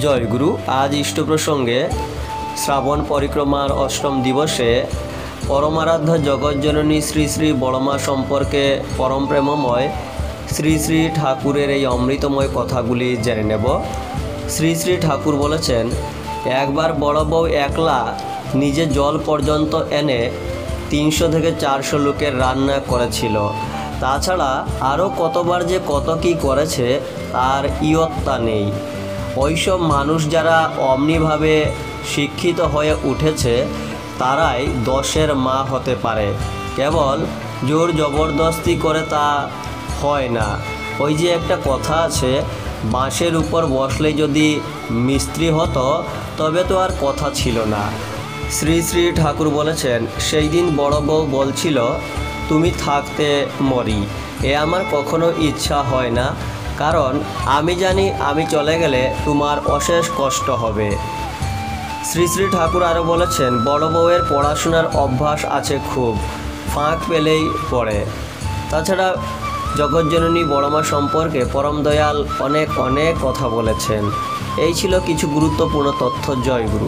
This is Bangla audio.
জয়গুরু। আজ ইষ্ট প্রসঙ্গে শ্রাবণ পরিক্রমার অষ্টম দিবসে পরমারাধ্য জগজ্জননী শ্রী শ্রী বড়মা সম্পর্কে পরম প্রেমময় শ্রী শ্রী ঠাকুরের এই অমৃতময় কথাগুলি জেনে নেব। শ্রী শ্রী ঠাকুর বলেছেন, একবার বড় বউ একলা নিজে জল পর্যন্ত এনে 300 থেকে 400 লোকের রান্না করেছিল। তাছাড়া আরও কতবার যে কত কী করেছে তার ইয়ত্তা নেই। ওইসব মানুষ যারা অমনিভাবে শিক্ষিত হয়ে উঠেছে তারাই 10-এর মা হতে পারে। কেবল জোর জবরদস্তি করে তা হয় না। ওই যে একটা কথা আছে, বাঁশের উপর বসলে যদি মিস্ত্রি হতো তবে তো আর কথা ছিল না। শ্রী শ্রী ঠাকুর বলেছেন, সেই দিন বড় বউ বলছিল, তুমি থাকতে মরি, এ আমার কখনো ইচ্ছা হয় না, কারণ আমি জানি আমি চলে গেলে তোমার অশেষ কষ্ট হবে। শ্রী শ্রী ঠাকুর আরও বলেছেন, বড় বউয়ের পড়াশোনার অভ্যাস আছে খুব, ফাঁক পেলেই পড়ে। তাছাড়া জগজ্জননী বড়মা সম্পর্কে পরম দয়াল অনেক কথা বলেছেন। এই ছিল কিছু গুরুত্বপূর্ণ তথ্য। জয়গুরু।